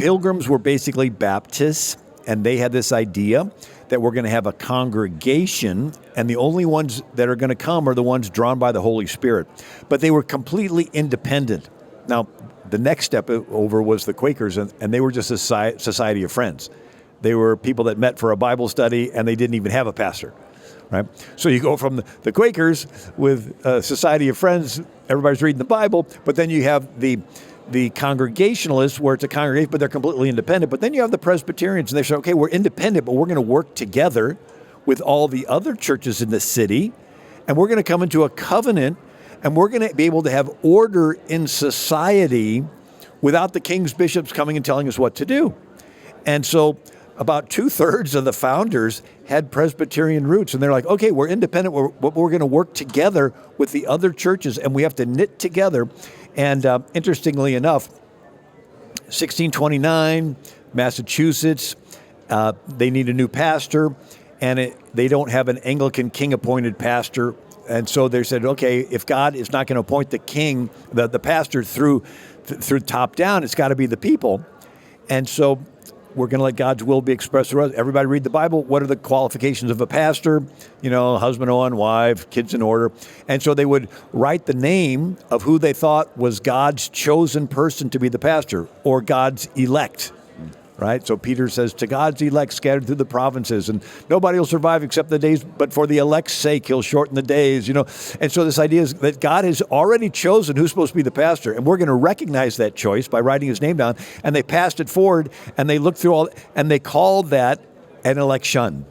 Pilgrims were basically Baptists, and they had this idea that we're going to have a congregation, and the only ones that are going to come are the ones drawn by the Holy Spirit. But they were completely independent. Now, the next step over was the Quakers, and they were just a society of friends. They were people that met for a Bible study, and they didn't even have a pastor. Right? So you go from the Quakers with a society of friends, everybody's reading the Bible, but then you have the Congregationalists, where it's a congregation, but they're completely independent. But then you have the Presbyterians, and they say, okay, we're independent, but we're going to work together with all the other churches in the city, and we're going to come into a covenant, and we're going to be able to have order in society without the kings, bishops coming and telling us what to do. And so about 2/3 of the founders had Presbyterian roots, and they're like, okay, we're independent, but we're going to work together with the other churches, and we have to knit together. And interestingly enough, 1629, Massachusetts, they need a new pastor, and they don't have an Anglican king-appointed pastor. And so they said, okay, if God is not going to appoint the king, the pastor through top down, it's got to be the people. And so we're going to let God's will be expressed through us. Everybody read the Bible. What are the qualifications of a pastor? You know, husband on, wife, kids in order. And so they would write the name of who they thought was God's chosen person to be the pastor, or God's elect. Right? So Peter says, to God's elect scattered through the provinces, and nobody will survive except the days, but for the elect's sake, he'll shorten the days, you know. And so this idea is that God has already chosen who's supposed to be the pastor, and we're going to recognize that choice by writing his name down. And they passed it forward, and they looked through all, and they called that an election.